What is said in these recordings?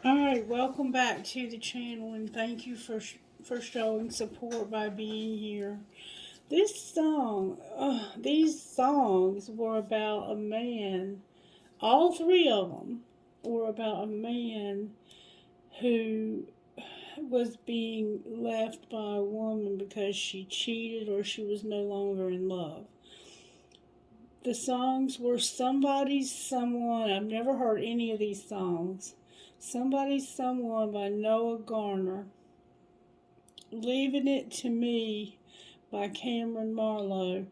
Alright, welcome back to the channel and thank you for showing support by being here. These songs were about a man, all three of them were about a man who was being left by a woman because she cheated or she was no longer in love. The songs were Somebody's Someone. I've never heard any of these songs. Somebody's Someone by Noah Garner. Leaving It to Me by Cameron Marlowe.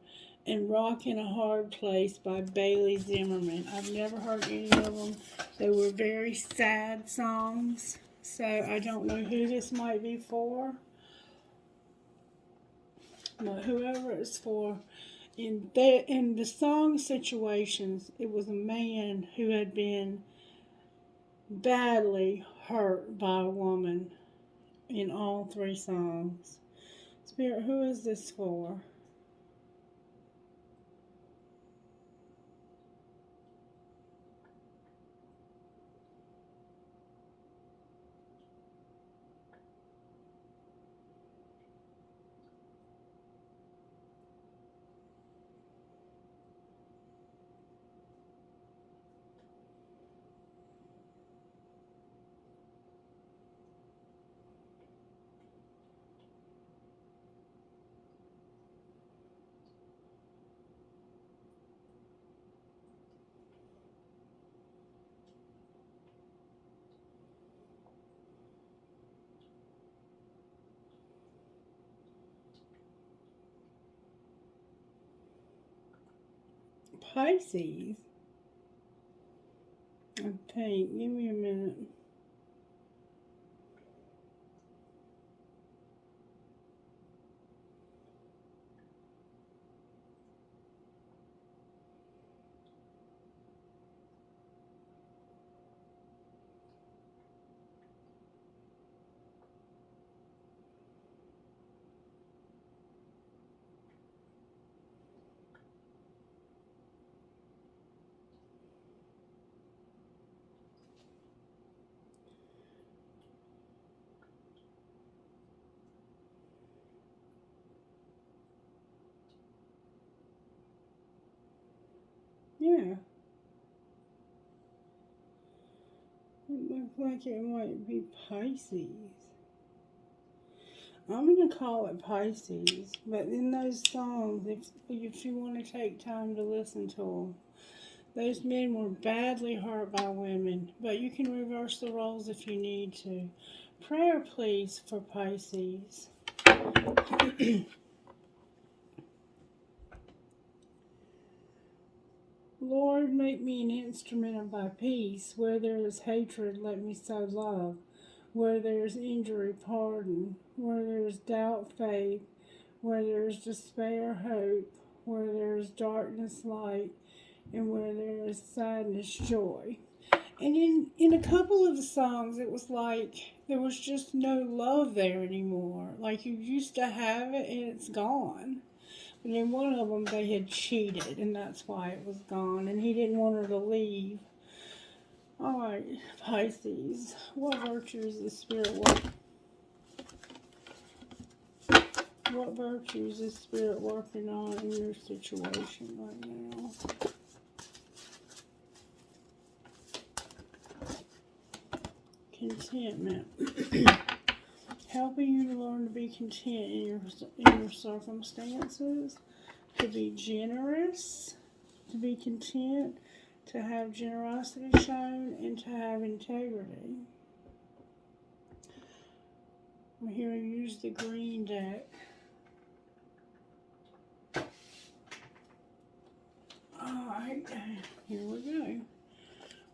And Rock in a Hard Place by Bailey Zimmerman. I've never heard any of them. They were very sad songs. So I don't know who this might be for. But whoever it's for, in the song situations, it was a man who had been badly hurt by a woman in all three songs. Spirit, who is this for? Pisces. I think. Give me a minute. Yeah. It looks like it might be Pisces. I'm going to call it Pisces. But in those songs, if you want to take time to listen to them, those men were badly hurt by women. But you can reverse the roles if you need to. Prayer, please, for Pisces. Lord, make me an instrument of thy peace. Where there is hatred, let me sow love. Where there is injury, pardon. Where there is doubt, faith. Where there is despair, hope. Where there is darkness, light. And where there is sadness, joy. And in a couple of the songs, it was like there was just no love there anymore. Like you used to have it and it's gone. And in one of them, they had cheated, and that's why it was gone. And he didn't want her to leave. All right, Pisces. What virtues is Spirit working? What virtues is Spirit working on in your situation right now? Contentment. Helping you to learn to be content in your circumstances, to be generous, to be content, to have generosity shown, and to have integrity. I'm here to use the green deck. Alright, here we go.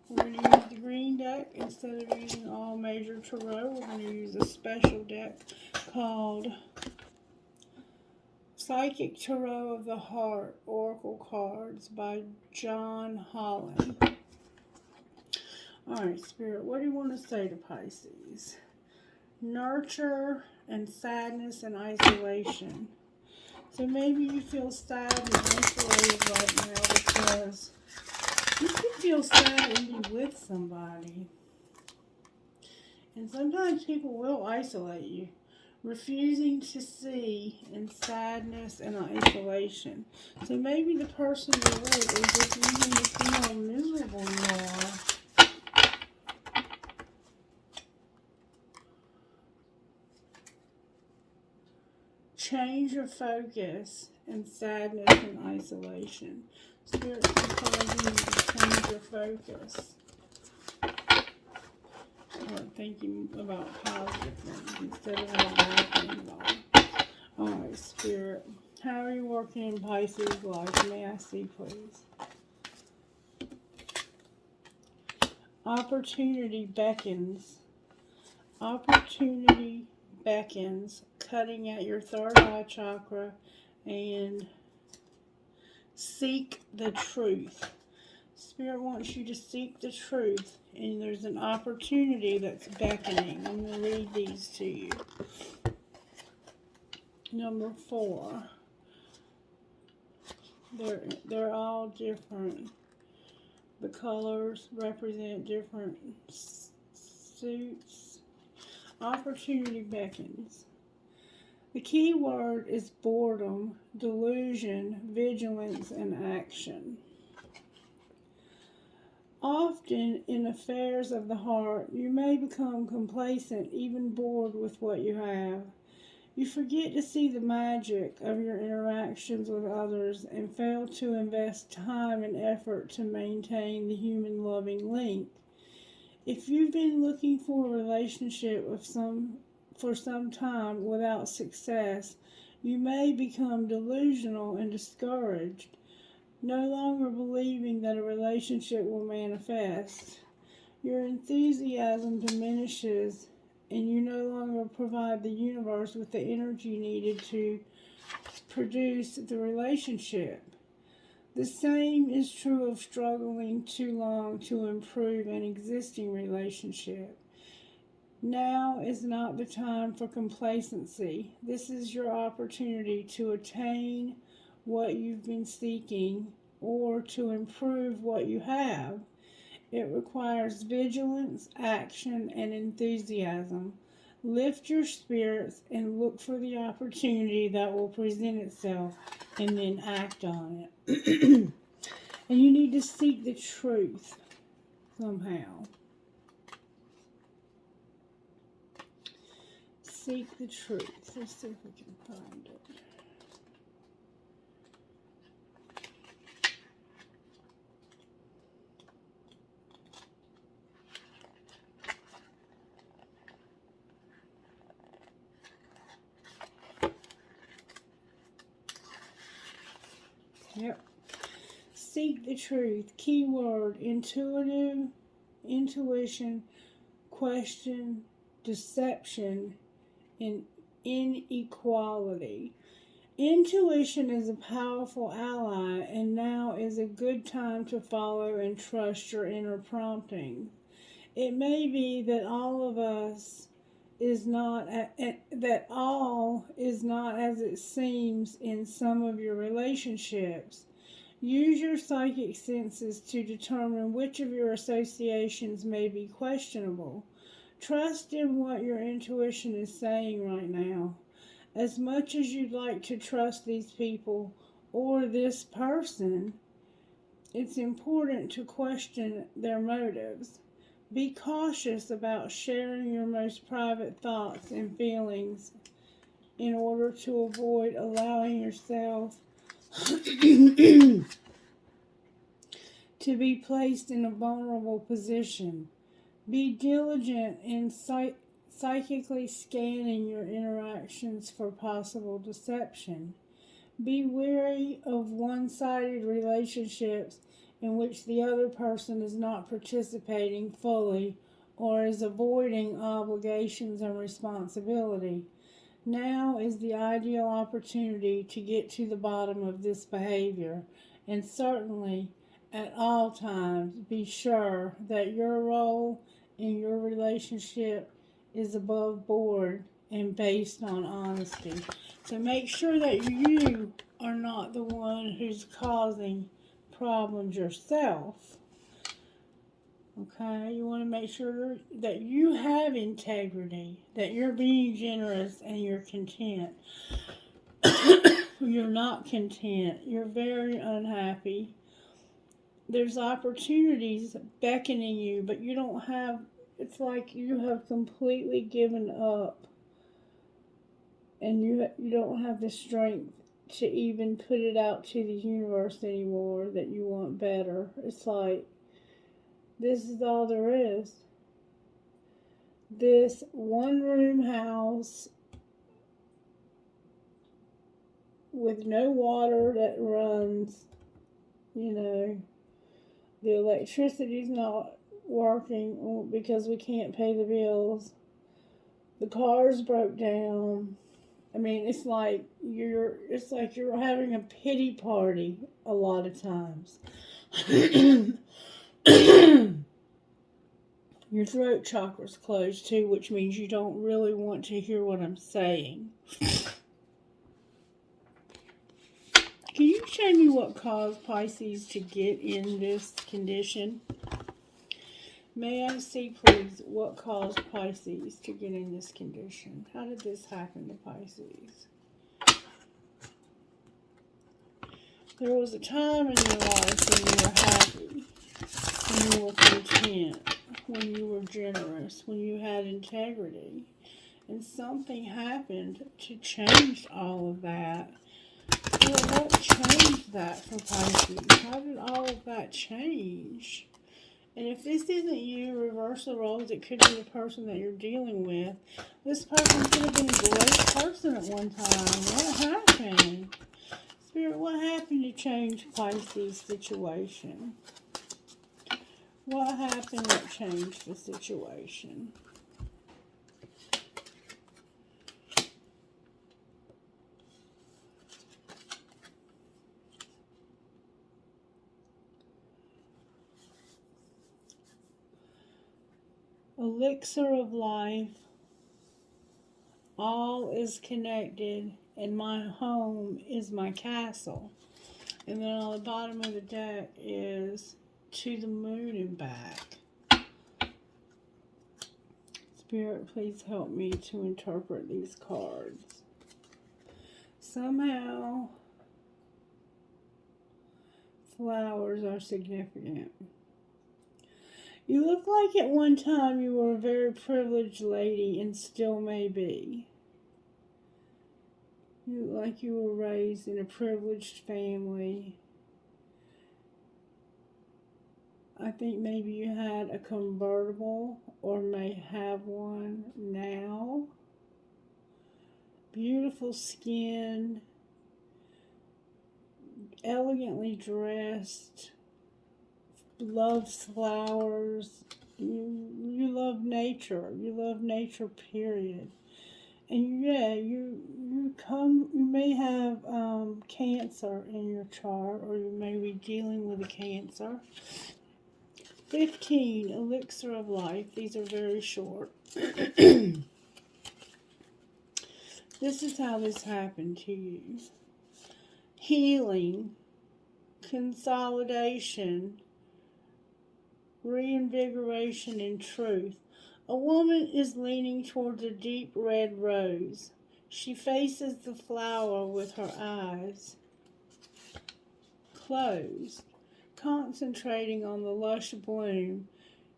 We're going to use the green deck instead of using all major tarot. We're going to use a special deck called Psychic Tarot of the Heart Oracle Cards by John Holland. Alright, Spirit, what do you want to say to Pisces? Nurture and sadness and isolation. So maybe you feel sad and isolated right now because you can feel sad and be with somebody. And sometimes people will isolate you, refusing to see in sadness and isolation. So maybe the person you're with is just using to see how miserable you are. Change your focus in sadness and isolation. Spirit's encouraging you to change your focus. Start thinking about positive things instead of how bad things are. Alright, Spirit. How are you working in Pisces life? May I see, please? Opportunity beckons. Opportunity beckons, cutting at your third eye chakra, and seek the truth. Spirit wants you to seek the truth, and there's an opportunity that's beckoning. I'm going to read these to you. Number 4. They're all different. The colors represent different suits. Opportunity beckons. The key word is boredom, delusion, vigilance, and action. Often in affairs of the heart, you may become complacent, even bored with what you have. You forget to see the magic of your interactions with others and fail to invest time and effort to maintain the human loving link. If you've been looking for a relationship for some time without success, you may become delusional and discouraged, no longer believing that a relationship will manifest. Your enthusiasm diminishes, and you no longer provide the universe with the energy needed to produce the relationship. The same is true of struggling too long to improve an existing relationship. Now is not the time for complacency. This is your opportunity to attain what you've been seeking or to improve what you have. It requires vigilance, action, and enthusiasm. Lift your spirits and look for the opportunity that will present itself, and then act on it. And you need to seek the truth somehow. Seek the truth. Let's see if we can find it. Yep. Seek the truth. Keyword: intuitive, intuition, question, deception, and inequality. Intuition is a powerful ally, and now is a good time to follow and trust your inner prompting. It may be that all is not as it seems in some of your relationships. Use your psychic senses to determine which of your associations may be questionable. Trust in what your intuition is saying right now. As much as you'd like to trust these people or this person, it's important to question their motives. Be cautious about sharing your most private thoughts and feelings in order to avoid allowing yourself to be placed in a vulnerable position. Be diligent in psychically scanning your interactions for possible deception. Be wary of one-sided relationships in which the other person is not participating fully or is avoiding obligations and responsibility. Now is the ideal opportunity to get to the bottom of this behavior, and certainly at all times be sure that your role in your relationship is above board and based on honesty. So make sure that you are not the one who's causing problems yourself. Okay, you want to make sure that you have integrity, that you're being generous and you're content. You're not content. You're very unhappy. There's opportunities beckoning you, but you don't have, it's like you have completely given up and you don't have the strength to even put it out to the universe anymore that you want better. It's like, this is all there is. This one room house with no water that runs, you know, the electricity's not working because we can't pay the bills. The car's broke down. I mean, it's like you're having a pity party a lot of times. Your throat chakra's closed too, which means you don't really want to hear what I'm saying. Can you show me what caused Pisces to get in this condition? May I see, please, what caused Pisces to get in this condition? How did this happen to Pisces? There was a time in your life when you were happy, when you were content, when you were generous, when you had integrity. And something happened to change all of that. Well, what changed that for Pisces? How did all of that change? And if this isn't you, reverse the roles, it could be the person that you're dealing with. This person could have been a great person at one time. What happened? Spirit, what happened to change Pisces' situation? What happened that changed the situation? Elixir of life. All is connected, and my home is my castle. And then on the bottom of the deck is to the moon and back. Spirit, please help me to interpret these cards. Somehow, flowers are significant. You look like at one time you were a very privileged lady and still may be. You look like you were raised in a privileged family. I think maybe you had a convertible or may have one now. Beautiful skin, elegantly dressed, loves flowers. You love nature. You love nature, period. And yeah, you may have cancer in your chart, or you may be dealing with a cancer. 15, elixir of life. These are very short. This is how this happened to you. Healing, consolidation, reinvigoration, and truth. A woman is leaning towards a deep red rose. She faces the flower with her eyes closed, concentrating on the lush bloom.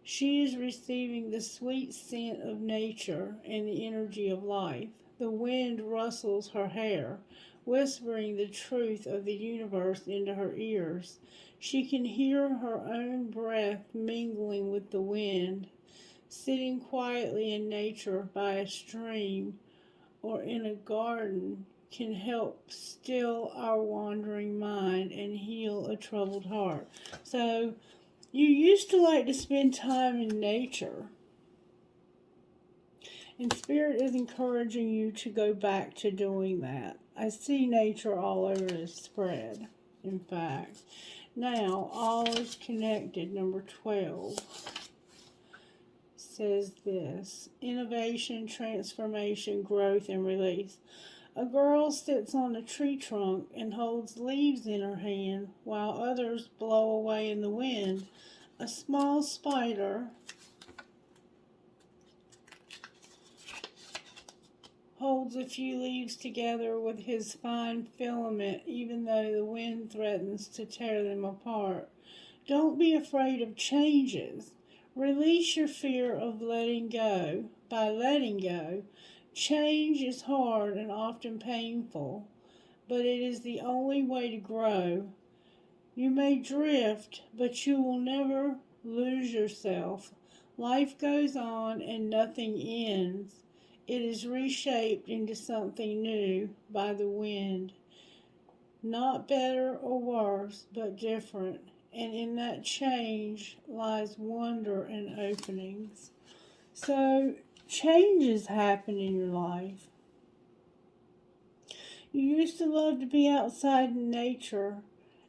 She is receiving the sweet scent of nature and the energy of life. The wind rustles her hair, whispering the truth of the universe into her ears. She can hear her own breath mingling with the wind. Sitting quietly in nature by a stream or in a garden can help still our wandering mind and heal a troubled heart. So, you used to like to spend time in nature. And Spirit is encouraging you to go back to doing that. I see nature all over this spread, in fact. Now, all is connected, number 12. Says this: innovation, transformation, growth, and release. A girl sits on a tree trunk and holds leaves in her hand while others blow away in the wind. A small spider holds a few leaves together with his fine filament, even though the wind threatens to tear them apart. Don't be afraid of changes. Release your fear of letting go. By letting go, change is hard and often painful, but it is the only way to grow. You may drift, but you will never lose yourself. Life goes on and nothing ends. It is reshaped into something new by the wind. Not better or worse, but different. And in that change lies wonder and openings. So, changes happen in your life. You used to love to be outside in nature,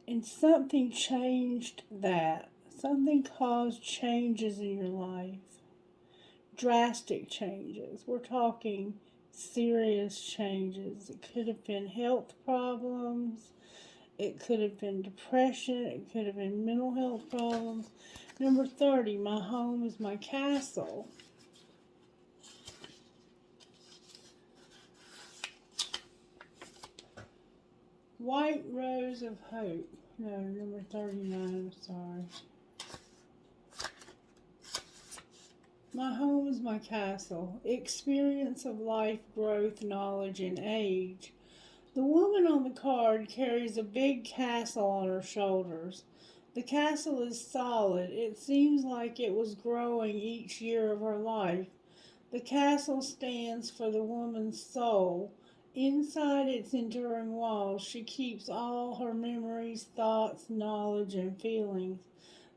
and something changed that. Something caused changes in your life. Drastic changes. We're talking serious changes. It could have been health problems. It could have been depression. It could have been mental health problems. Number 30, my home is my castle. White Rose of Hope. No, number 39, I'm sorry. My home is my castle. Experience of life, growth, knowledge, and age. The woman on the card carries a big castle on her shoulders. The castle is solid. It seems like it was growing each year of her life. The castle stands for the woman's soul. Inside its enduring walls, she keeps all her memories, thoughts, knowledge, and feelings.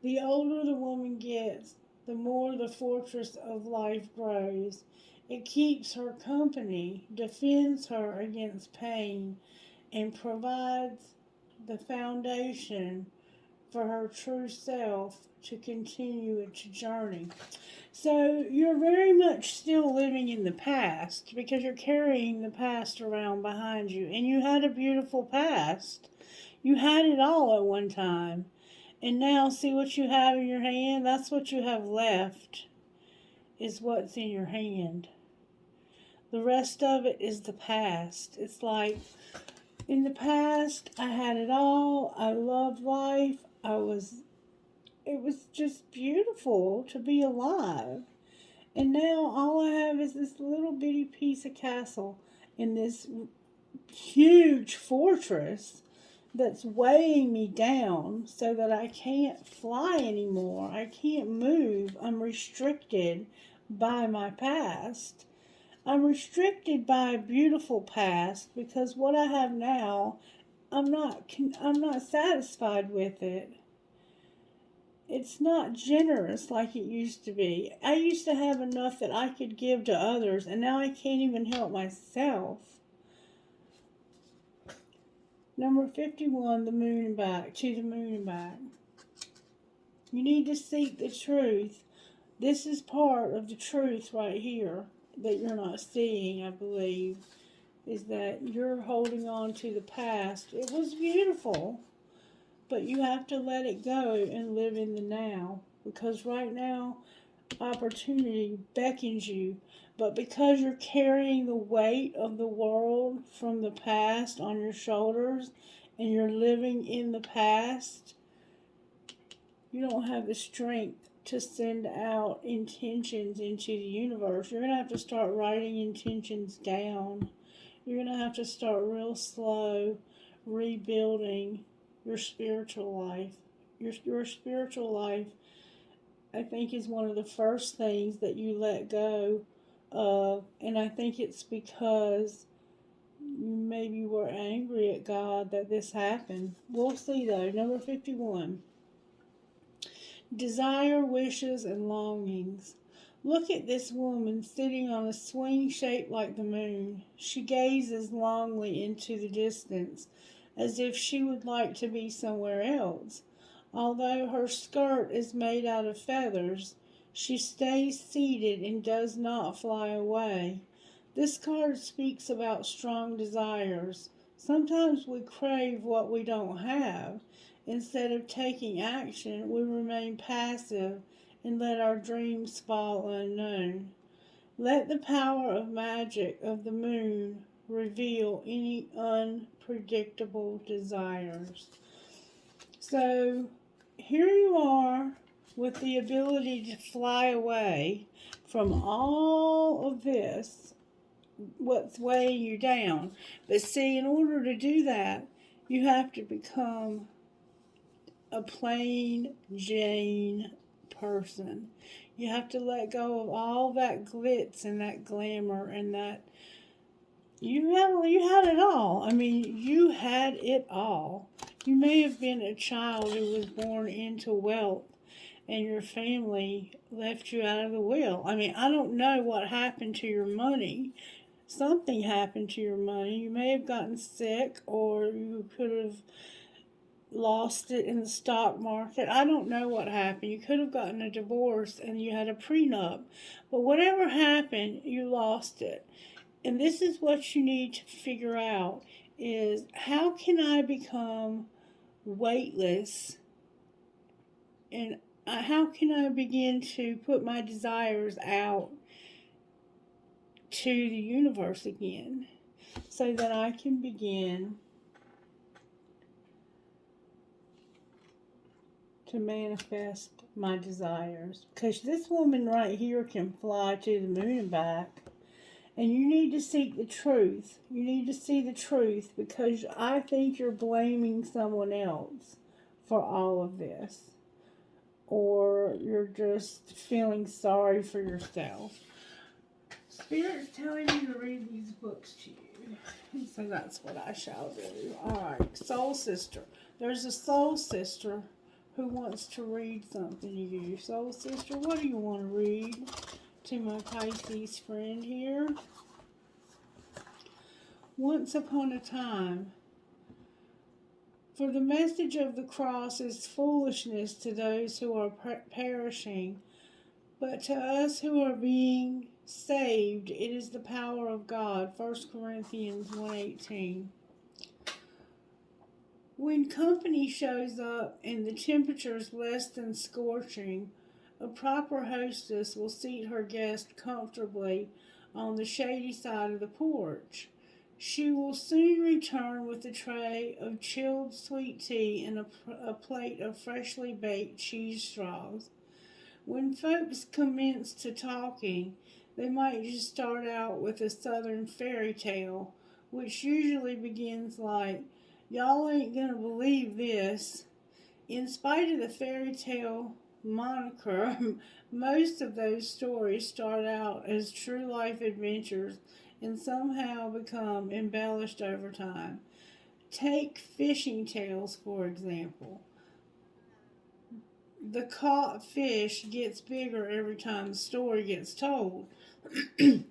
The older the woman gets, the more the fortress of life grows. It keeps her company, defends her against pain, and provides the foundation for her true self to continue its journey. So you're very much still living in the past because you're carrying the past around behind you. And you had a beautiful past. You had it all at one time. And now see what you have in your hand? That's what you have left, is what's in your hand. The rest of it is the past. It's like, in the past, I had it all. I loved life. It was just beautiful to be alive. And now all I have is this little bitty piece of castle in this huge fortress that's weighing me down so that I can't fly anymore. I can't move. I'm restricted by my past. I'm restricted by a beautiful past because what I have now, I'm not satisfied with it. It's not generous like it used to be. I used to have enough that I could give to others, and now I can't even help myself. Number 51, the moon and back, to the moon and back. You need to seek the truth. This is part of the truth right here that you're not seeing, I believe, is that you're holding on to the past. It was beautiful, but you have to let it go and live in the now, because right now opportunity beckons you. But because you're carrying the weight of the world from the past on your shoulders and you're living in the past, you don't have the strength to send out intentions into the universe. You're going to have to start writing intentions down. You're going to have to start real slow rebuilding your spiritual life. Your spiritual life, I think, is one of the first things that you let go of. And I think it's because you maybe were angry at God that this happened. We'll see though. Number 51. Desire, wishes, and longings. Look at this woman sitting on a swing shaped like the moon. She gazes longingly into the distance, as if she would like to be somewhere else. Although her skirt is made out of feathers, she stays seated and does not fly away. This card speaks about strong desires. Sometimes we crave what we don't have. Instead of taking action, we remain passive and let our dreams fall unknown. Let the power of magic of the moon reveal any unpredictable desires. So here you are with the ability to fly away from all of this, what's weighing you down. But see, in order to do that, you have to become a plain Jane person. You have to let go of all that glitz and that glamour and that you had it all. I mean, you had it all. You may have been a child who was born into wealth and your family left you out of the will. I mean, I don't know what happened to your money. Something happened to your money. You may have gotten sick, or you could have lost it in the stock market. I don't know what happened. You could have gotten a divorce and you had a prenup. But whatever happened, you lost it. And this is what you need to figure out is, how can I become weightless, and how can I begin to put my desires out to the universe again so that I can begin to manifest my desires. Because this woman right here can fly to the moon and back. And you need to seek the truth. You need to see the truth, because I think you're blaming someone else for all of this. Or you're just feeling sorry for yourself. Spirit's telling me to read these books to you. And so that's what I shall do. Alright, soul sister. There's a soul sister who wants to read something to you. Soul sister, what do you want to read to my Pisces friend here? Once upon a time. For the message of the cross is foolishness to those who are perishing, but to us who are being saved, it is the power of God. 1 Corinthians 1:18. When company shows up and the temperature is less than scorching, a proper hostess will seat her guest comfortably on the shady side of the porch. She will soon return with a tray of chilled sweet tea and a plate of freshly baked cheese straws. When folks commence to talking, they might just start out with a southern fairy tale, which usually begins like, "Y'all ain't gonna believe this." In spite of the fairy tale moniker, most of those stories start out as true life adventures and somehow become embellished over time. Take fishing tales, for example. The caught fish gets bigger every time the story gets told.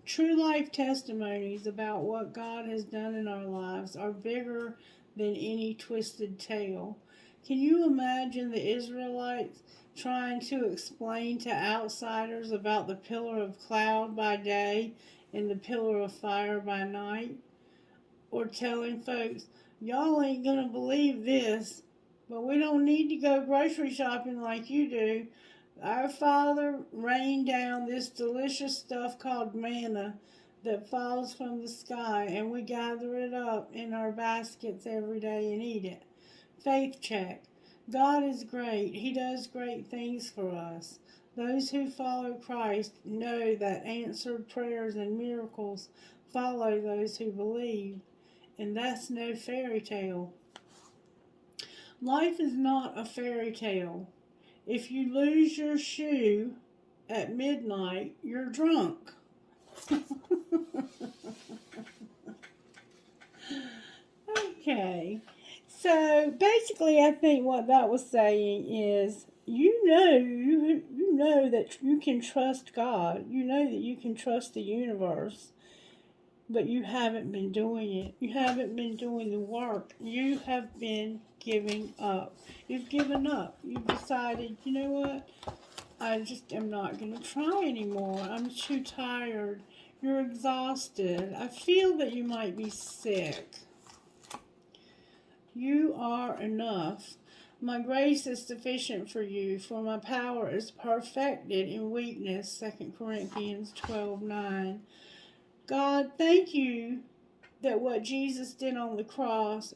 True life testimonies about what God has done in our lives are bigger than any twisted tale. Can you imagine the Israelites trying to explain to outsiders about the pillar of cloud by day and the pillar of fire by night? Or telling folks, "Y'all ain't gonna believe this, but we don't need to go grocery shopping like you do. Our Father rained down this delicious stuff called manna that falls from the sky, and we gather it up in our baskets every day and eat it." Faith check. God is great. He does great things for us. Those who follow Christ know that answered prayers and miracles follow those who believe. And that's no fairy tale. Life is not a fairy tale. If you lose your shoe at midnight, you're drunk. Okay. So basically, I think what that was saying is, you know that you can trust God. You know that you can trust the universe. But you haven't been doing it. You haven't been doing the work. You have been giving up. You've given up. You've decided, you know what? I just am not going to try anymore. I'm too tired. You're exhausted. I feel that you might be sick. You are enough. My grace is sufficient for you, for my power is perfected in weakness. 2 Corinthians 12:9. God, thank you that what Jesus did on the cross,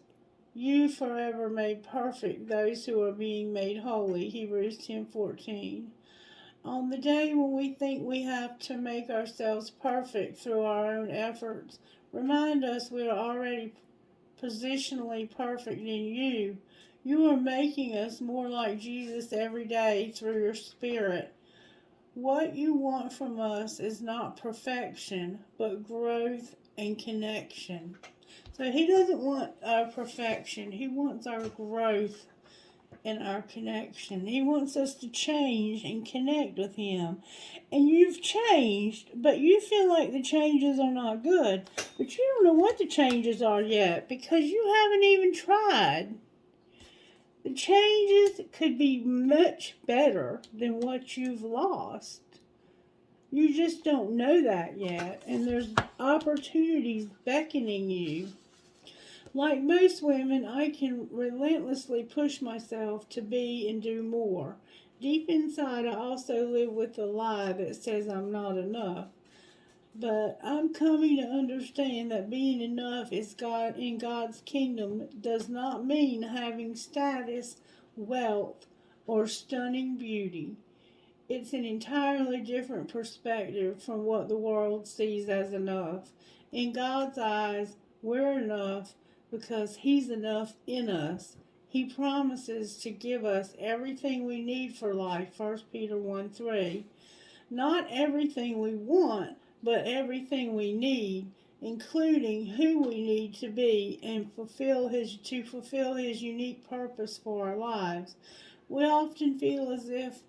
you forever made perfect those who are being made holy. Hebrews 10:14. On the day when we think we have to make ourselves perfect through our own efforts, remind us we are already positionally perfect in you. You are making us more like Jesus every day through your Spirit. What you want from us is not perfection, but growth and connection. So he doesn't want our perfection. He wants our growth and our connection. He wants us to change and connect with him. And you've changed, but you feel like the changes are not good. But you don't know what the changes are yet because you haven't even tried. The changes could be much better than what you've lost. You just don't know that yet, and there's opportunities beckoning you. Like most women, I can relentlessly push myself to be and do more. Deep inside, I also live with the lie that says I'm not enough. But I'm coming to understand that being enough is God in God's kingdom does not mean having status, wealth, or stunning beauty. It's an entirely different perspective from what the world sees as enough. In God's eyes, we're enough because He's enough in us. He promises to give us everything we need for life, 1 Peter 1:3. Not everything we want, but everything we need, including who we need to be and fulfill his unique purpose for our lives. We often feel as if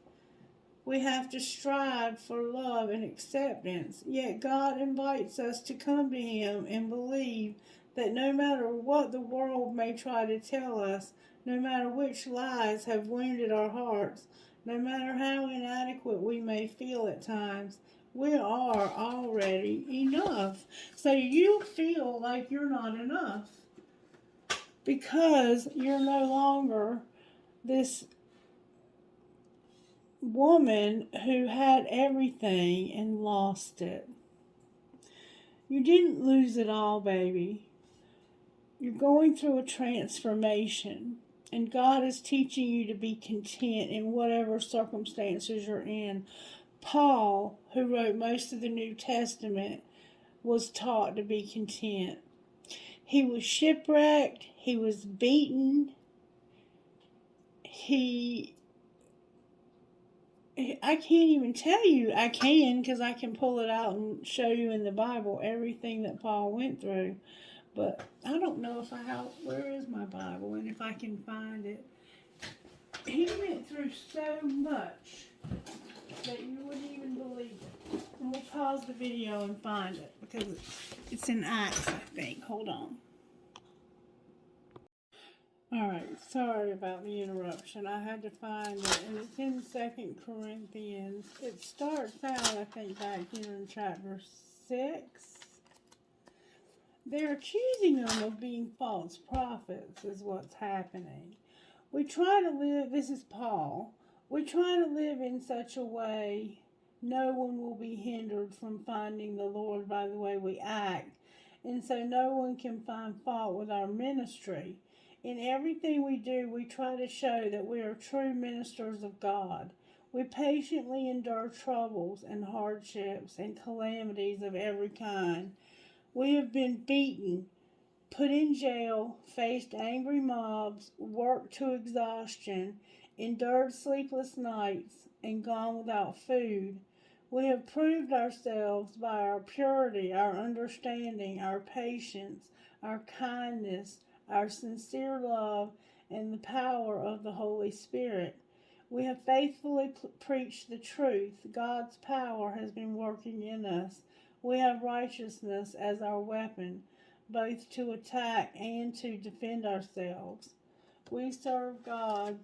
we have to strive for love and acceptance, yet God invites us to come to him and believe that no matter what the world may try to tell us, no matter which lies have wounded our hearts, no matter how inadequate we may feel at times, we are already enough. So you feel like you're not enough because you're no longer this woman who had everything and lost it. You didn't lose it all, baby. You're going through a transformation, and God is teaching you to be content in whatever circumstances you're in. Paul, who wrote most of the New Testament, was taught to be content. He was shipwrecked, he was beaten, I can't even tell you. I can because I can pull it out and show you in the Bible everything that Paul went through. But I don't know if I have, where is my Bible and if I can find it. He went through so much that you wouldn't even believe it. And we'll pause the video and find it because it's in Acts, I think. Hold on. Alright, sorry about the interruption. I had to find it, and it's in 2 Corinthians. It starts out, I think, back here in chapter 6. They're accusing them of being false prophets, is what's happening. We try to live, this is Paul, we try to live in such a way no one will be hindered from finding the Lord by the way we act, and so no one can find fault with our ministry. In everything we do, we try to show that we are true ministers of God. We patiently endure troubles and hardships and calamities of every kind. We have been beaten, put in jail, faced angry mobs, worked to exhaustion, endured sleepless nights, and gone without food. We have proved ourselves by our purity, our understanding, our patience, our kindness, our sincere love, and the power of the Holy Spirit. We have faithfully preached the truth. God's power has been working in us. We have righteousness as our weapon, both to attack and to defend ourselves. We serve God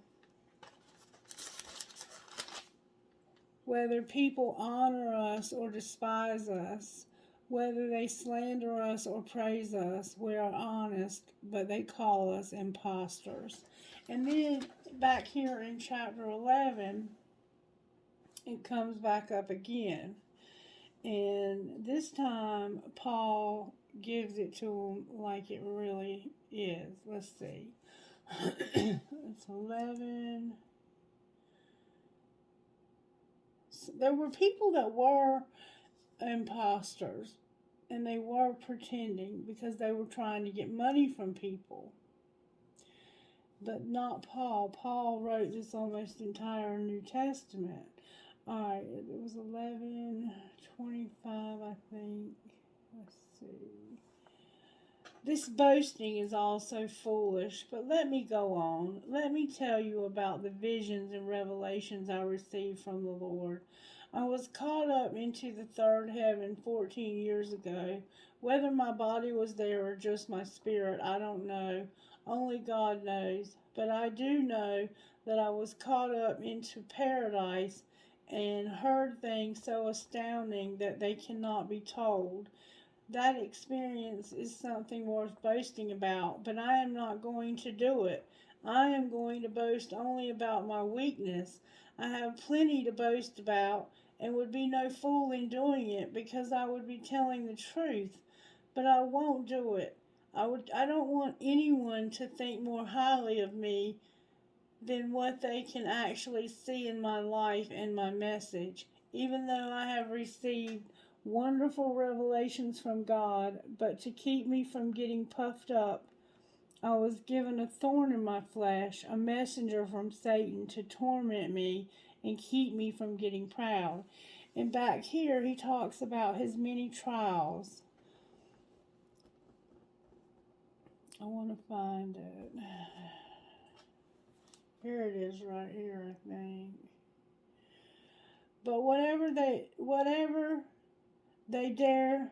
whether people honor us or despise us. Whether they slander us or praise us, we are honest, but they call us impostors. And then back here in chapter 11, it comes back up again. And this time, Paul gives it to them like it really is. Let's see. It's 11. So there were people that were imposters, and they were pretending because they were trying to get money from people. But not Paul. Paul wrote this almost entire New Testament. Alright, it was 11:25, I think. Let's see. This boasting is also foolish, but let me go on. Let me tell you about the visions and revelations I received from the Lord. I was caught up into the third heaven 14 years ago. Whether my body was there or just my spirit, I don't know. Only God knows. But I do know that I was caught up into paradise and heard things so astounding that they cannot be told. That experience is something worth boasting about, but I am not going to do it. I am going to boast only about my weakness. I have plenty to boast about, and would be no fool in doing it, because I would be telling the truth. But I won't do it. I don't want anyone to think more highly of me than what they can actually see in my life and my message. Even though I have received wonderful revelations from God, but to keep me from getting puffed up, I was given a thorn in my flesh, a messenger from Satan to torment me and keep me from getting proud. And back here he talks about his many trials. I want to find it. Here it is right here, I think. But whatever they dare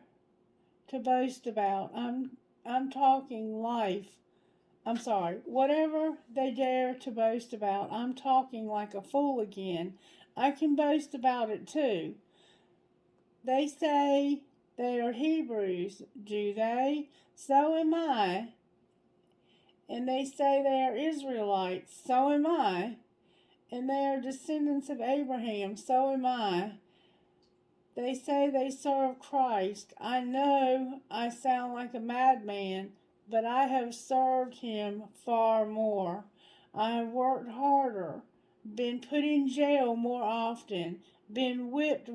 to boast about, I'm talking life. I'm sorry. Whatever they dare to boast about, I'm talking like a fool again. I can boast about it too. They say they are Hebrews, do they? So am I. And they say they are Israelites, so am I. And they are descendants of Abraham, so am I. They say they serve Christ. I know I sound like a madman, but I have served him far more. I have worked harder, been put in jail more often, been whipped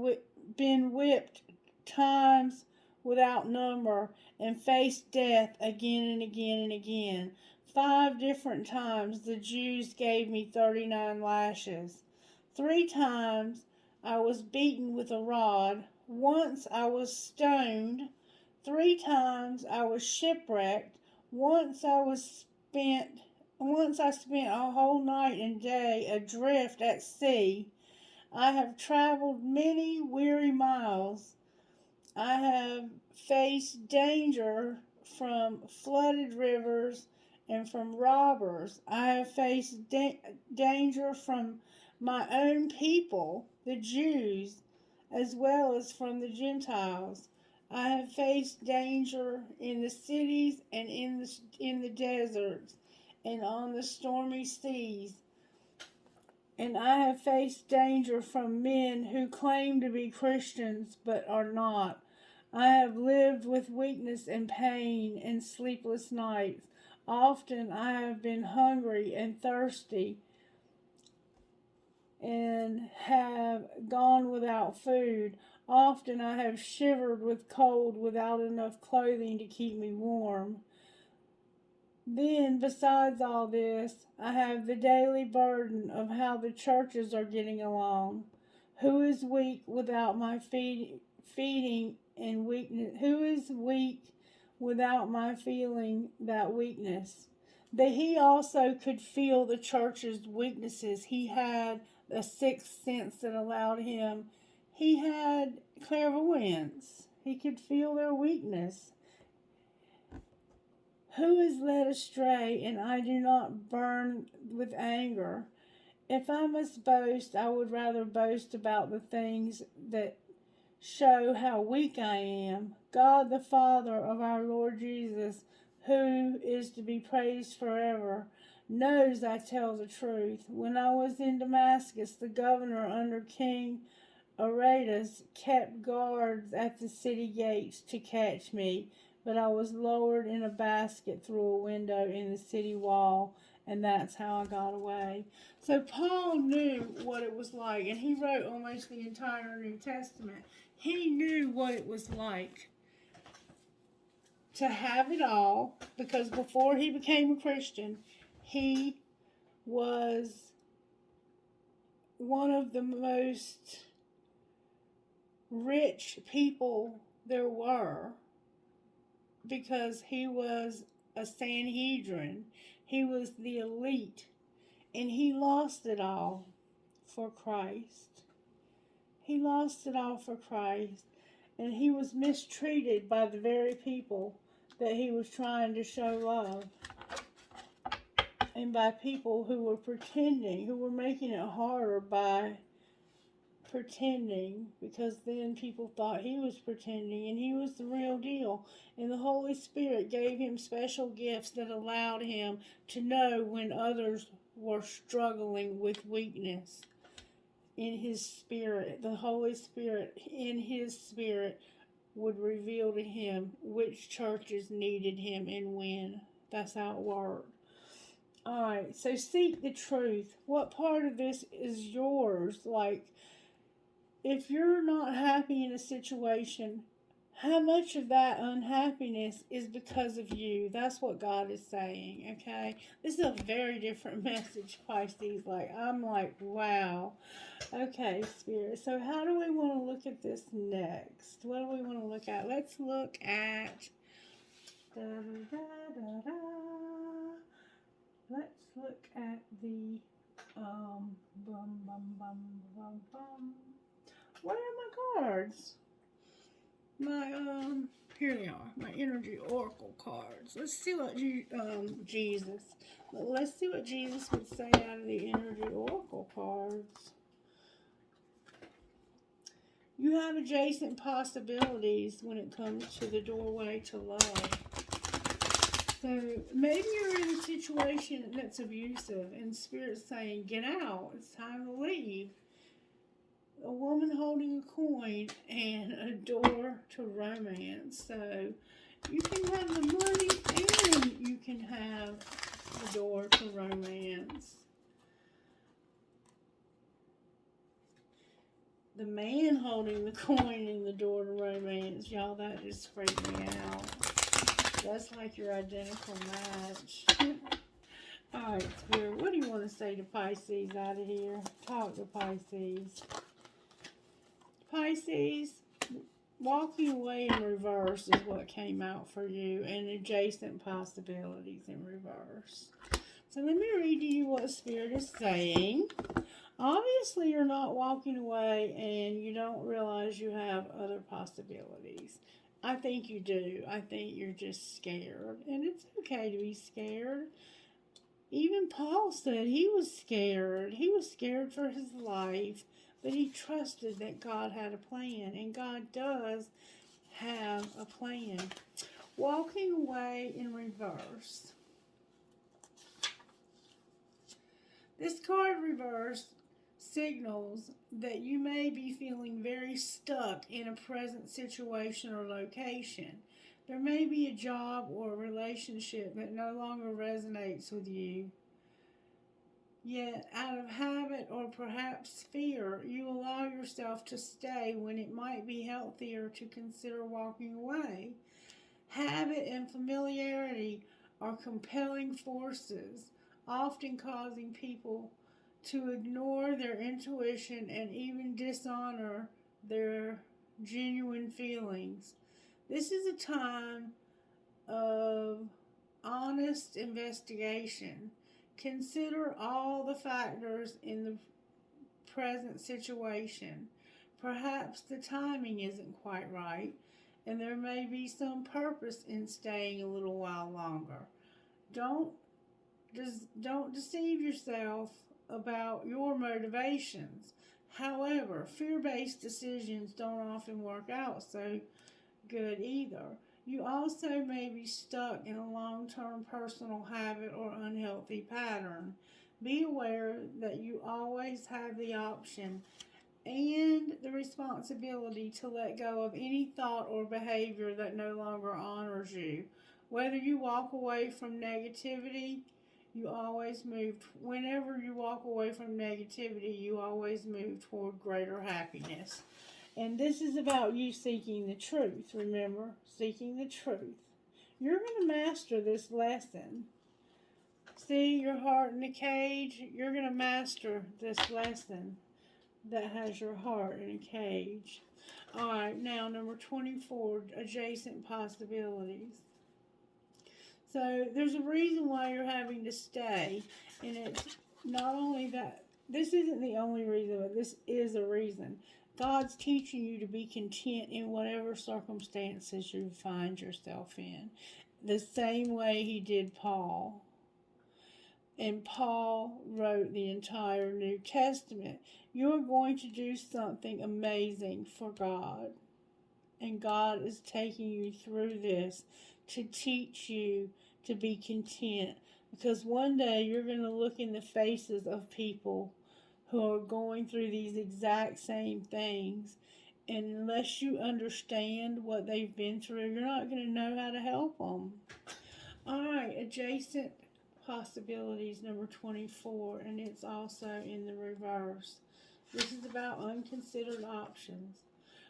times without number, and faced death again and again and again. 5 different times the Jews gave me 39 lashes. 3 times I was beaten with a rod. Once I was stoned. 3 times I was shipwrecked. Once I spent a whole night and day adrift at sea. I have traveled many weary miles. I have faced danger from flooded rivers and from robbers. I have faced danger from my own people, the Jews, as well as from the Gentiles. I have faced danger in the cities and in the deserts and on the stormy seas. And I have faced danger from men who claim to be Christians but are not. I have lived with weakness and pain and sleepless nights. Often I have been hungry and thirsty and have gone without food. Often I have shivered with cold without enough clothing to keep me warm. Then, besides all this, I have the daily burden of how the churches are getting along. Who is weak without my feeding and weakness? Who is weak without my feeling that weakness? That he also could feel the church's weaknesses. He had a sixth sense that allowed him. He had clairvoyance. He could feel their weakness. Who is led astray, and I do not burn with anger? If I must boast, I would rather boast about the things that show how weak I am. God the Father of our Lord Jesus, who is to be praised forever, knows I tell the truth. When I was in Damascus, the governor under King Aretas kept guards at the city gates to catch me, but I was lowered in a basket through a window in the city wall, and that's how I got away. So Paul knew what it was like, and he wrote almost the entire New Testament. He knew what it was like to have it all, because before he became a Christian, he was one of the most rich people there were, because he was a Sanhedrin. He was the elite, and he lost it all for Christ. He lost it all for Christ, and he was mistreated by the very people that he was trying to show love, and by people who were pretending, who were making it harder by pretending, because then people thought he was pretending and he was the real deal. And the Holy Spirit gave him special gifts that allowed him to know when others were struggling with weakness. In his spirit, the Holy Spirit in his spirit would reveal to him which churches needed him and when. That's how it worked. Alright, so seek the truth. What part of this is yours? Like, if you're not happy in a situation, how much of that unhappiness is because of you? That's what God is saying, okay? This is a very different message, Pisces. I'm like, wow. Okay, Spirit. So how do we want to look at this next? What do we want to look at? Let's look at... Let's look at the... Bum, bum, bum, bum, bum. Where are my cards? Here they are, my energy oracle cards. Let's see what Jesus. Let's see what Jesus would say out of the energy oracle cards. You have adjacent possibilities when it comes to the doorway to love. So maybe you're in a situation that's abusive, and Spirit's saying, get out. It's time to leave. A woman holding a coin and a door to romance. So you can have the money and you can have the door to romance. The man holding the coin and the door to romance. Y'all, that just freaked me out. That's like your identical match. Alright, Spirit, what do you want to say to Pisces out of here? Talk to Pisces. Pisces, walking away in reverse is what came out for you, and adjacent possibilities in reverse. So let me read to you what Spirit is saying. Obviously, you're not walking away and you don't realize you have other possibilities. I think you do. I think you're just scared, and it's okay to be scared. Even Paul said he was scared. He was scared for his life. But he trusted that God had a plan, and God does have a plan. Walking away in reverse. This card reverse signals that you may be feeling very stuck in a present situation or location. There may be a job or a relationship that no longer resonates with you. Yet, out of habit or perhaps fear, you allow yourself to stay when it might be healthier to consider walking away. Habit and familiarity are compelling forces, often causing people to ignore their intuition and even dishonor their genuine feelings. This is a time of honest investigation. Consider all the factors in the present situation. Perhaps the timing isn't quite right, and there may be some purpose in staying a little while longer. Don't deceive yourself about your motivations. However, fear-based decisions don't often work out so good either. You also may be stuck in a long-term personal habit or unhealthy pattern. Be aware that you always have the option and the responsibility to let go of any thought or behavior that no longer honors you. Whether you walk away from negativity, whenever you walk away from negativity, you always move toward greater happiness. And this is about you seeking the truth. Remember, seeking the truth. You're going to master this lesson. See your heart in the cage? You're going to master this lesson that has your heart in a cage. All right, now number 24, adjacent possibilities. So there's a reason why you're having to stay, and it's not only that, this isn't the only reason, but this is a reason. God's teaching you to be content in whatever circumstances you find yourself in, the same way he did Paul. And Paul wrote the entire New Testament. You're going to do something amazing for God. And God is taking you through this to teach you to be content. Because one day you're going to look in the faces of people who are going through these exact same things. And unless you understand what they've been through, you're not going to know how to help them. All right, adjacent possibilities, number 24, and it's also in the reverse. This is about unconsidered options.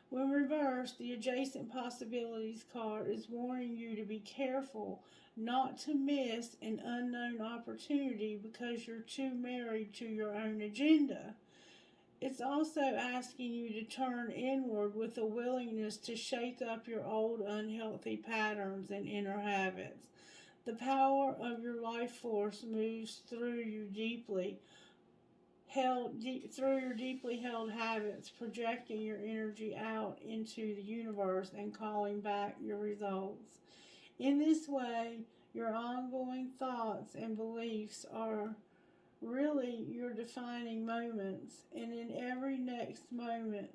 When reversed, the adjacent possibilities card is warning you to be careful not to miss an unknown opportunity because you're too married to your own agenda. It's also asking you to turn inward with a willingness to shake up your old unhealthy patterns and inner habits. The power of your life force moves through your deeply held habits, projecting your energy out into the universe and calling back your results. In this way, your ongoing thoughts and beliefs are really your defining moments, and in every next moment,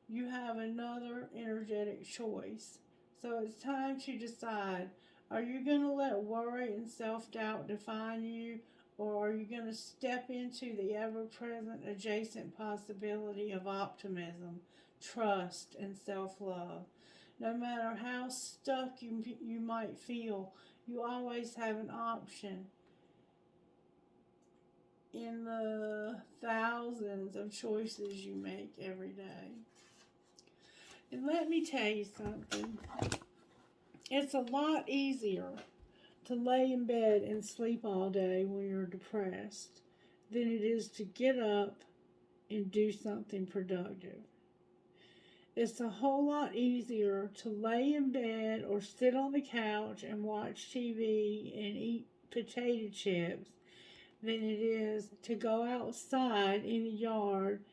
you have another energetic choice. So it's time to decide, are you going to let worry and self-doubt define you, or are you going to step into the ever-present adjacent possibility of optimism, trust, and self-love? No matter how stuck you might feel, you always have an option in the thousands of choices you make every day. And let me tell you something. It's a lot easier to lay in bed and sleep all day when you're depressed than it is to get up and do something productive. It's a whole lot easier to lay in bed or sit on the couch and watch TV and eat potato chips than it is to go outside in the yard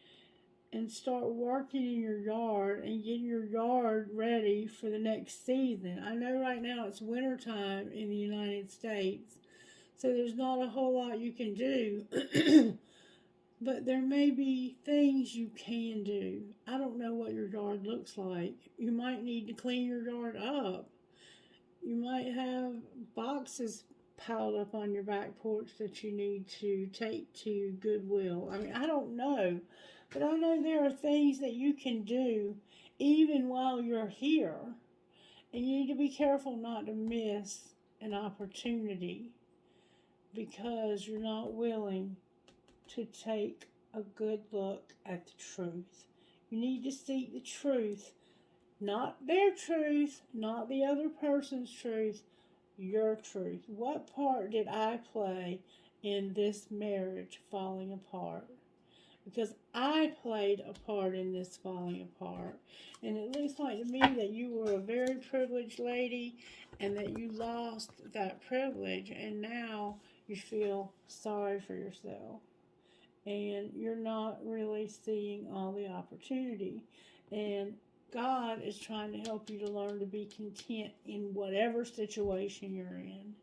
and start working in your yard and getting your yard ready for the next season. I know right now it's wintertime in the United States, so there's not a whole lot you can do, but there may be things you can do. I don't know what your yard looks like. You might need to clean your yard up. You might have boxes piled up on your back porch that you need to take to Goodwill. I mean, I don't know. But I know there are things that you can do even while you're here. And you need to be careful not to miss an opportunity because you're not willing to take a good look at the truth. You need to seek the truth, not their truth, not the other person's truth, your truth. What part did I play in this marriage falling apart? Because I played a part in this falling apart. And it looks like to me that you were a very privileged lady and that you lost that privilege and now you feel sorry for yourself. And you're not really seeing all the opportunity. And God is trying to help you to learn to be content in whatever situation you're in.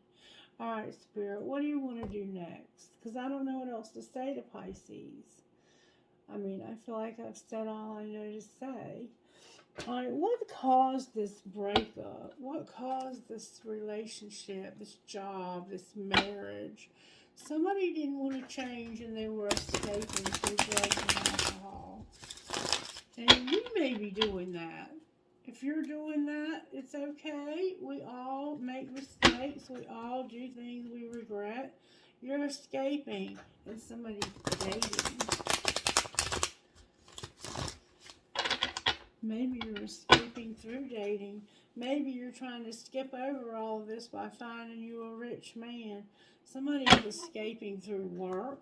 All right, Spirit, what do you want to do next? Because I don't know what else to say to Pisces. I mean, I feel like I've said all I know to say. All right, what caused this breakup? What caused this relationship, this job, this marriage? Somebody didn't want to change and they were escaping through drugs and alcohol. And you may be doing that. If you're doing that, it's okay. We all make mistakes. We all do things we regret. You're escaping and somebody's dating. Maybe you're escaping through dating. Maybe you're trying to skip over all of this by finding you a rich man. Somebody's escaping through work.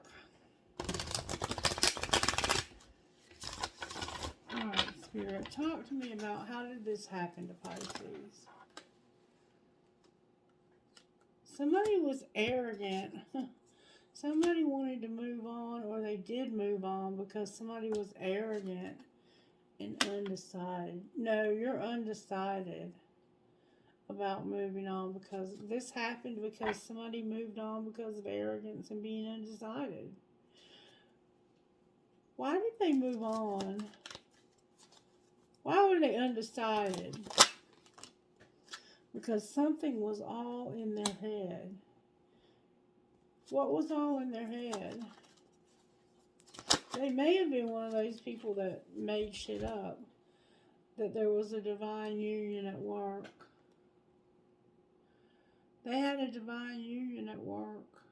Alright, Spirit, talk to me about how did this happen to Pisces? Somebody was arrogant. Somebody wanted to move on, or they did move on because somebody was arrogant and undecided. No, you're undecided about moving on because this happened because somebody moved on because of arrogance and being undecided. Why did they move on? Why were they undecided? Because something was all in their head. What was all in their head? They may have been one of those people that made shit up. That there was a divine union at work. They had a divine union at work.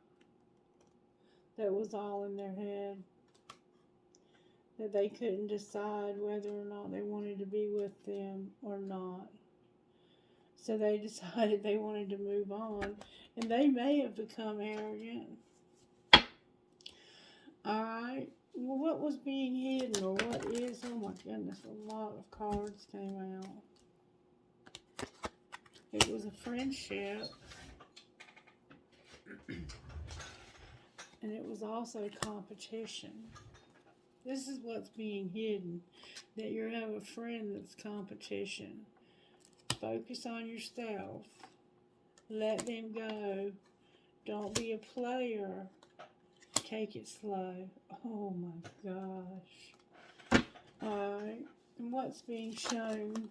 That was all in their head. That they couldn't decide whether or not they wanted to be with them or not. So they decided they wanted to move on. And they may have become arrogant. Alright. Well, what was being hidden, or what is? Oh my goodness, a lot of cards came out. It was a friendship. And it was also competition. This is what's being hidden. That you have a friend that's competition. Focus on yourself. Let them go. Don't be a player. Take it slow. Oh my gosh. Alright. And what's being shown?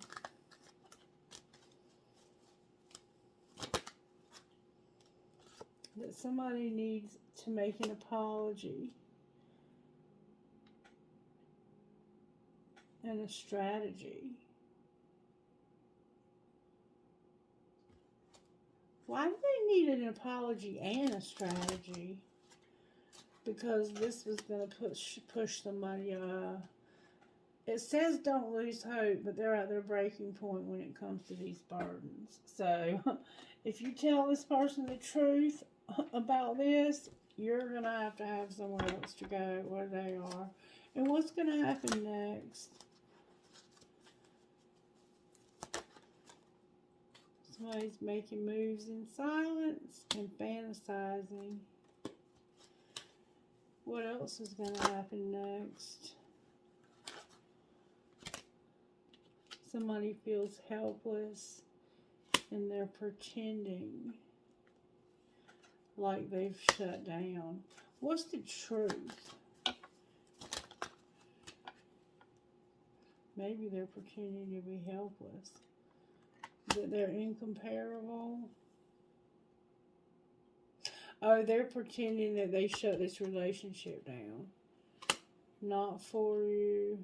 That somebody needs to make an apology. And a strategy. Why do they need an apology and a strategy? Because this was going to push somebody. It says don't lose hope, but they're at their breaking point when it comes to these burdens. So, if you tell this person the truth about this, you're going to have somewhere else to go where they are. And what's going to happen next? Somebody's making moves in silence and fantasizing. What else is going to happen next? Somebody feels helpless and they're pretending like they've shut down. What's the truth? Maybe they're pretending to be helpless. That they're incomparable. Oh, they're pretending that they shut this relationship down. Not for you.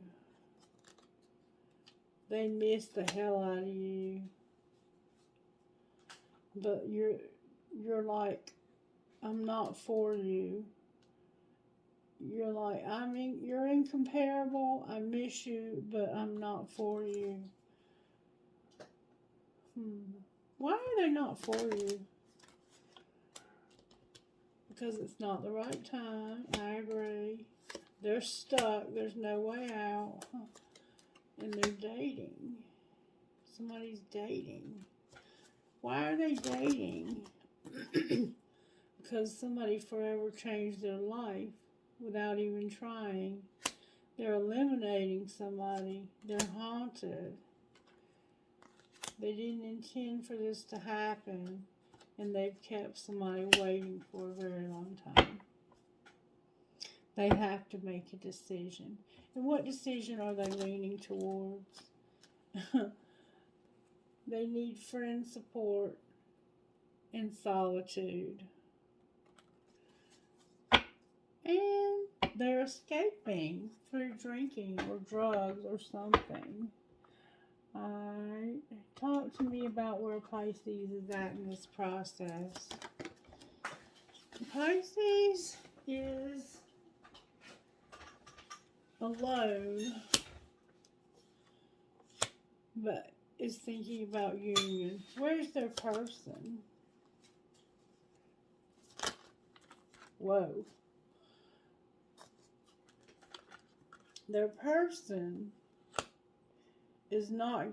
They miss the hell out of you. But you're like, I'm not for you. You're like, you're incomparable. I miss you, but I'm not for you. Why are they not for you? Because it's not the right time. I agree. They're stuck. There's no way out. And they're dating. Somebody's dating. Why are they dating? Because somebody forever changed their life without even trying. They're eliminating somebody. They're haunted. They didn't intend for this to happen. And they've kept somebody waiting for a very long time. They have to make a decision. And what decision are they leaning towards? They need friend support and solitude. And they're escaping through drinking or drugs or something. Alright, talk to me about where Pisces is at in this process. Pisces is alone, but is thinking about union. Where's their person? Whoa. Their person is not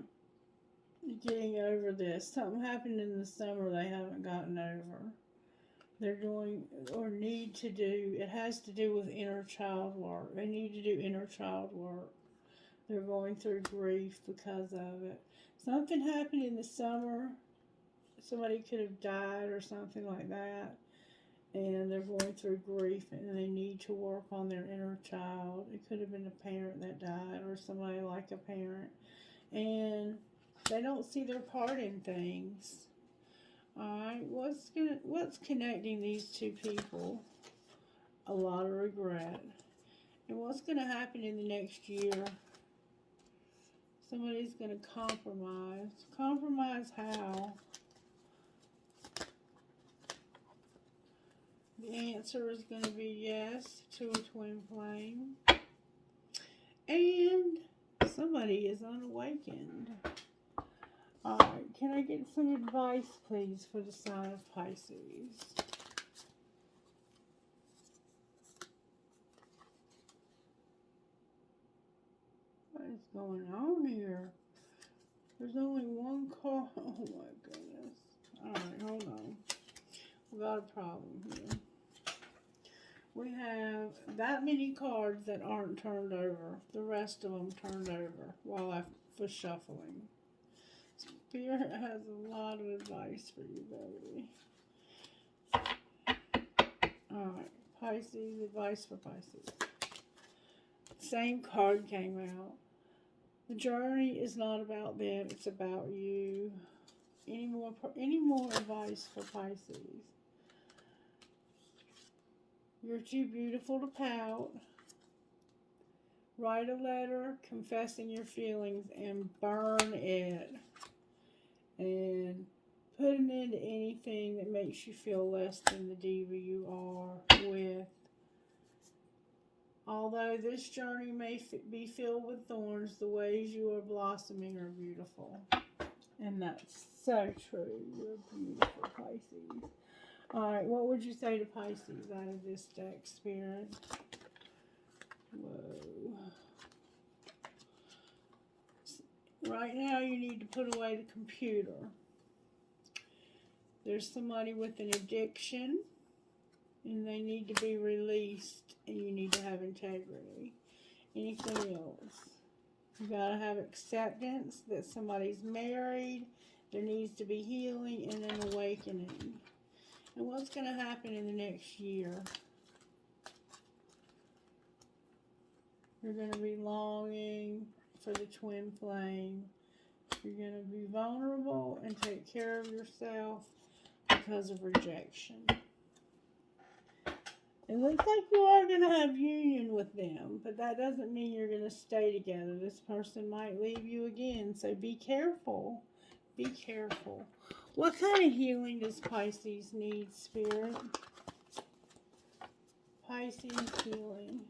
getting over this. Something happened in the summer they haven't gotten over. They're doing or need to do, it has to do with inner child work. They need to do inner child work. They're going through grief because of it. Something happened in the summer. Somebody could have died or something like that. And they're going through grief and they need to work on their inner child. It could have been a parent that died or somebody like a parent. And they don't see their part in things. Alright, what's connecting these two people? A lot of regret. And what's going to happen in the next year? Somebody's going to compromise. Compromise how? The answer is going to be yes to a twin flame. And somebody is unawakened. Alright, can I get some advice, please, for the sign of Pisces? What is going on here? There's only one card. Oh my goodness. Alright, hold on. We got a problem here. We have that many cards that aren't turned over. The rest of them turned over while I was shuffling. Spirit has a lot of advice for you, baby. Alright, Pisces, advice for Pisces. Same card came out. The journey is not about them, it's about you. Any more advice for Pisces? You're too beautiful to pout. Write a letter confessing your feelings and burn it. And put an end to anything that makes you feel less than the diva you are with. Although this journey may be filled with thorns, the ways you are blossoming are beautiful. And that's so true. You're beautiful, Pisces. Alright, what would you say to Pisces out of this deck, Spirit? Whoa. Right now you need to put away the computer. There's somebody with an addiction and they need to be released and you need to have integrity. Anything else? You gotta have acceptance that somebody's married. There needs to be healing and an awakening. And what's going to happen in the next year? You're going to be longing for the twin flame. You're going to be vulnerable and take care of yourself because of rejection. It looks like you are going to have union with them, but that doesn't mean you're going to stay together. This person might leave you again, so be careful. Be careful. What kind of healing does Pisces need, Spirit? Pisces healing.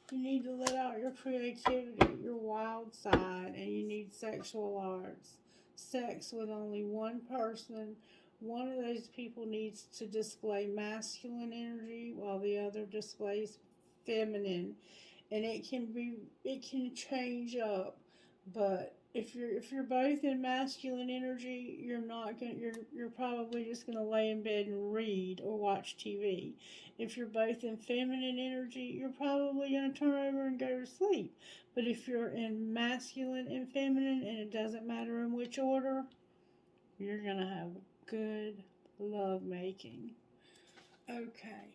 You need to let out your creativity, your wild side, and you need sexual arts. Sex with only one person. One of those people needs to display masculine energy while the other displays feminine. And it can change up, but if you're both in masculine energy, you're probably just gonna lay in bed and read or watch TV. If you're both in feminine energy, you're probably gonna turn over and go to sleep. But if you're in masculine and feminine, and it doesn't matter in which order, you're gonna have good love making. Okay.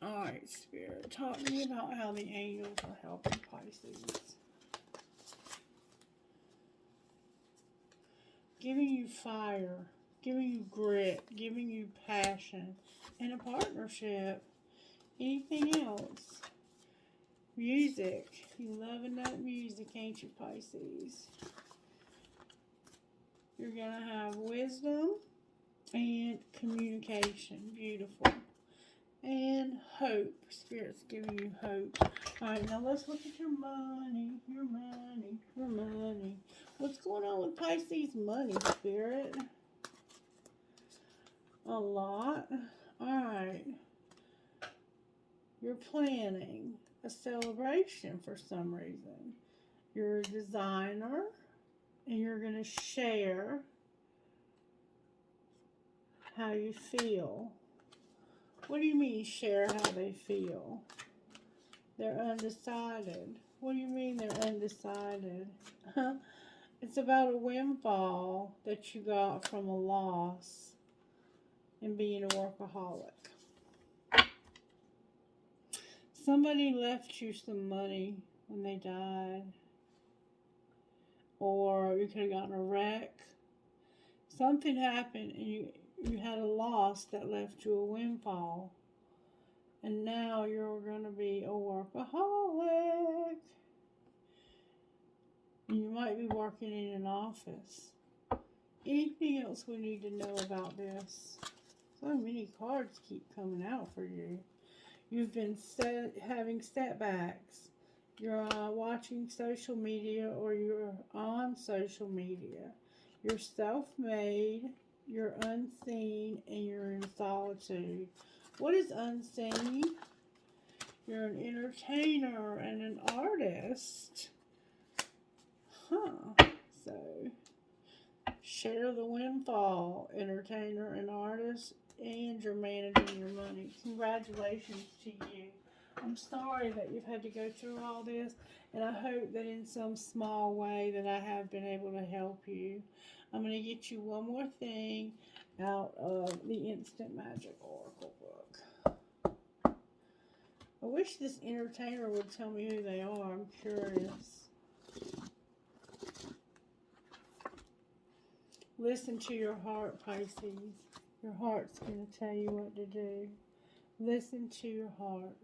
Alright, Spirit, talk to me about how the angels are helping Pisces. Giving you fire, giving you grit, giving you passion, and a partnership. Anything else? Music. You loving that music, ain't you, Pisces? You're going to have wisdom and communication. Beautiful. And hope. Spirit's giving you hope. Alright, now let's look at your money. Your money. Your money. What's going on with Pisces money, Spirit? A lot. Alright. You're planning a celebration for some reason. You're a designer and you're going to share how you feel. What do you mean share how they feel? They're undecided. What do you mean they're undecided? It's about a windfall that you got from a loss and being a workaholic. Somebody left you some money when they died. Or you could have gotten a wreck. Something happened and you had a loss that left you a windfall. And now you're going to be a workaholic. And you might be working in an office. Anything else we need to know about this? So many cards keep coming out for you. You've been having setbacks. You're watching social media or you're on social media. You're self-made, you're unseen, and you're in solitude. What is unseen? You're an entertainer and an artist. So, share the windfall, entertainer and artist, and you're managing your money. Congratulations to you. I'm sorry that you've had to go through all this, and I hope that in some small way that I have been able to help you. I'm going to get you one more thing out of the Instant Magic Oracle book. I wish this entertainer would tell me who they are. I'm curious. Listen to your heart, Pisces. Your heart's going to tell you what to do. Listen to your heart.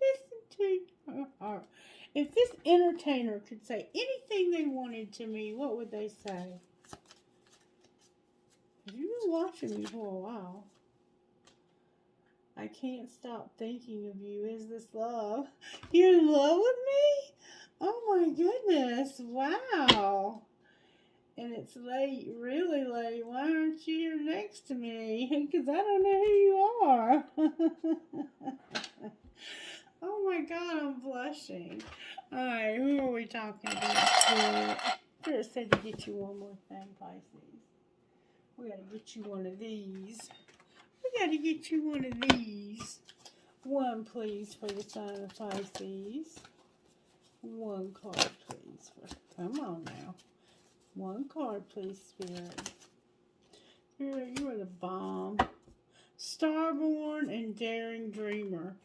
Listen to your heart. If this entertainer could say anything they wanted to me, what would they say? You've been watching me for a while. I can't stop thinking of you. Is this love? You're in love with me? Oh my goodness. Wow. And it's late, really late. Why aren't you here next to me? Because I don't know who you are. Oh my God, I'm blushing. Alright, who are we talking about? Spirit said to get you one more thing, Pisces. We got to get you one of these. We got to get you one of these. One, please, for the sign of Pisces. One card, please. Come on now. One card, please, Spirit. Spirit, you are the bomb. Starborn and daring dreamer.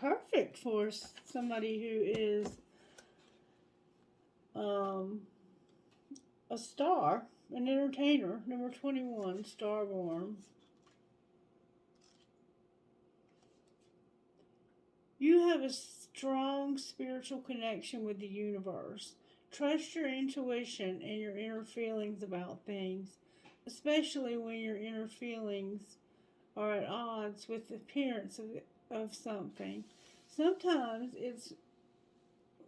Perfect for somebody who is a star, an entertainer. Number 21, Starborn. You have a strong spiritual connection with the universe. Trust your intuition and your inner feelings about things, especially when your inner feelings are at odds with the appearance of something. Sometimes it's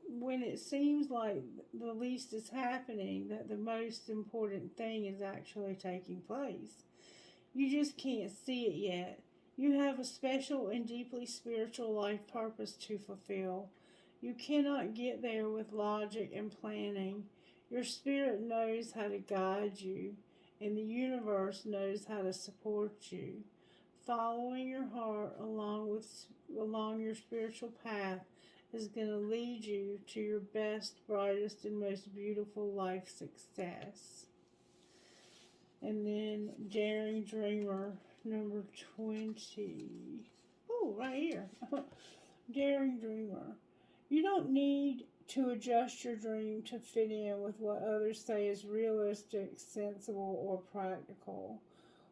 when it seems like the least is happening that the most important thing is actually taking place. You just can't see it yet. You have a special and deeply spiritual life purpose to fulfill. You cannot get there with logic and planning. Your spirit knows how to guide you, and the universe knows how to support you. Following your heart along your spiritual path is going to lead you to your best, brightest, and most beautiful life success. And then Daring Dreamer, number 20. Oh, right here. Daring dreamer. You don't need to adjust your dream to fit in with what others say is realistic, sensible, or practical.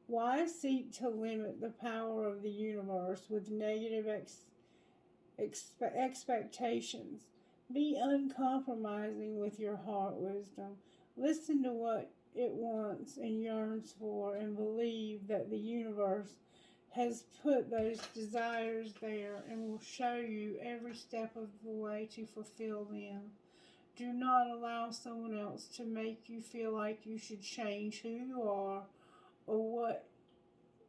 Why seek to limit the power of the universe with negative expectations? Be uncompromising with your heart wisdom. Listen to what it wants and yearns for, and believe that the universe has put those desires there and will show you every step of the way to fulfill them. Do not allow someone else to make you feel like you should change who you are or what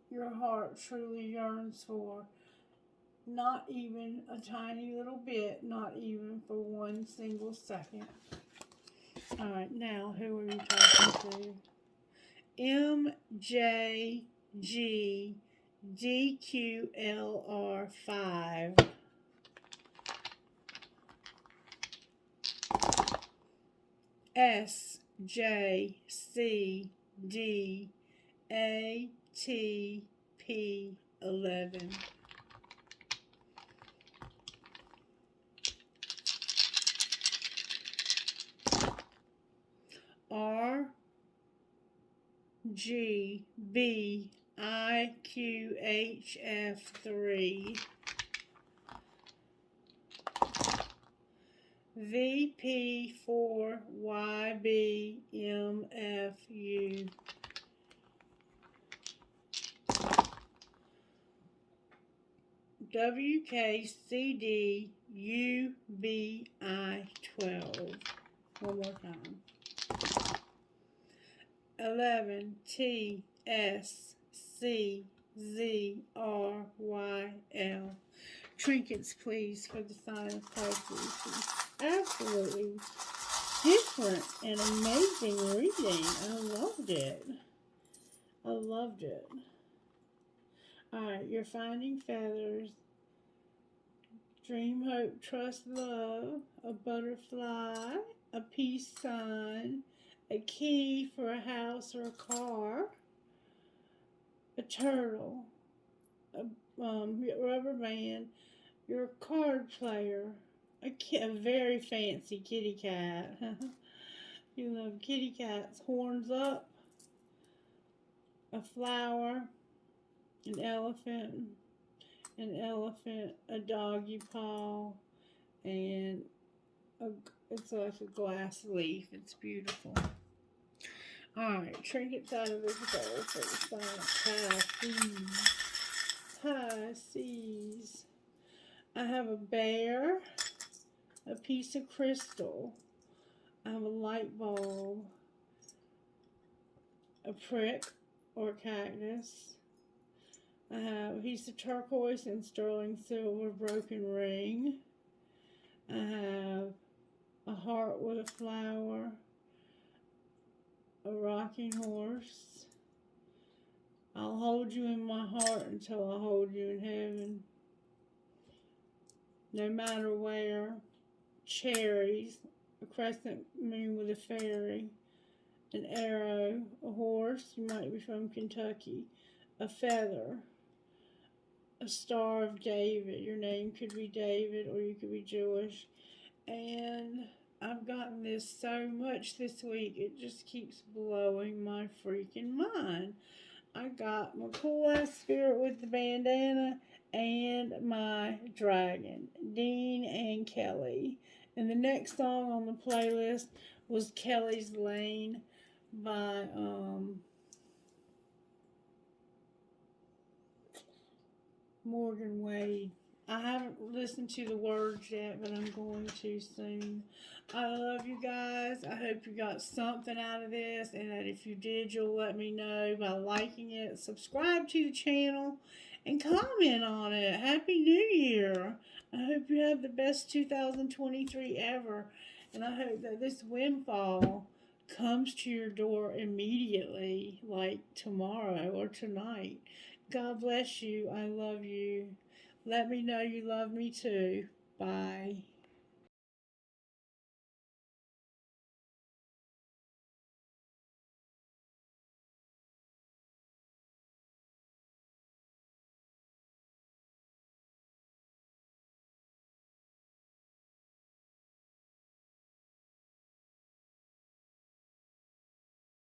your heart truly yearns for. Not even a tiny little bit, not even for 1 single second. Alright, now who are you talking to? MJGDQLR5. SJCDATP11. RGBIQHF3. VP4YBMFU. WKCDUBI12. One more time. 11TSCZRYL. Trinkets, please, for the sign of Pisces. Absolutely different and amazing reading. I loved it. I loved it. Alright, you're finding feathers. Dream, hope, trust, love. A butterfly. A peace sign. A key for a house or a car. A turtle. A rubber band. You're a card player. A very fancy kitty cat. You love kitty cats. Horns up. A flower. An elephant. A doggy paw. And it's like a glass leaf. It's beautiful. Alright, trinkets out of this bowl for the sign of Pisces. I have a bear, a piece of crystal, I have a light bulb, a prick or cactus, I have a piece of turquoise and sterling silver broken ring, I have a heart with a flower, a rocking horse. I'll hold you in my heart until I hold you in heaven. No matter where. Cherries. A crescent moon with a fairy. An arrow. A horse. You might be from Kentucky. A feather. A Star of David. Your name could be David or you could be Jewish. And I've gotten this so much this week, it just keeps blowing my freaking mind. I got my cool ass spirit with the bandana and my dragon, Dean and Kelly. And the next song on the playlist was Kelly's Lane by Morgan Wade. I haven't listened to the words yet, but I'm going to soon. I love you guys. I hope you got something out of this, and that if you did, you'll let me know by liking it, subscribe to the channel, and comment on it. Happy New Year. I hope you have the best 2023 ever, and I hope that this windfall comes to your door immediately, like tomorrow or tonight. God bless you. I love you. Let me know you love me too. Bye.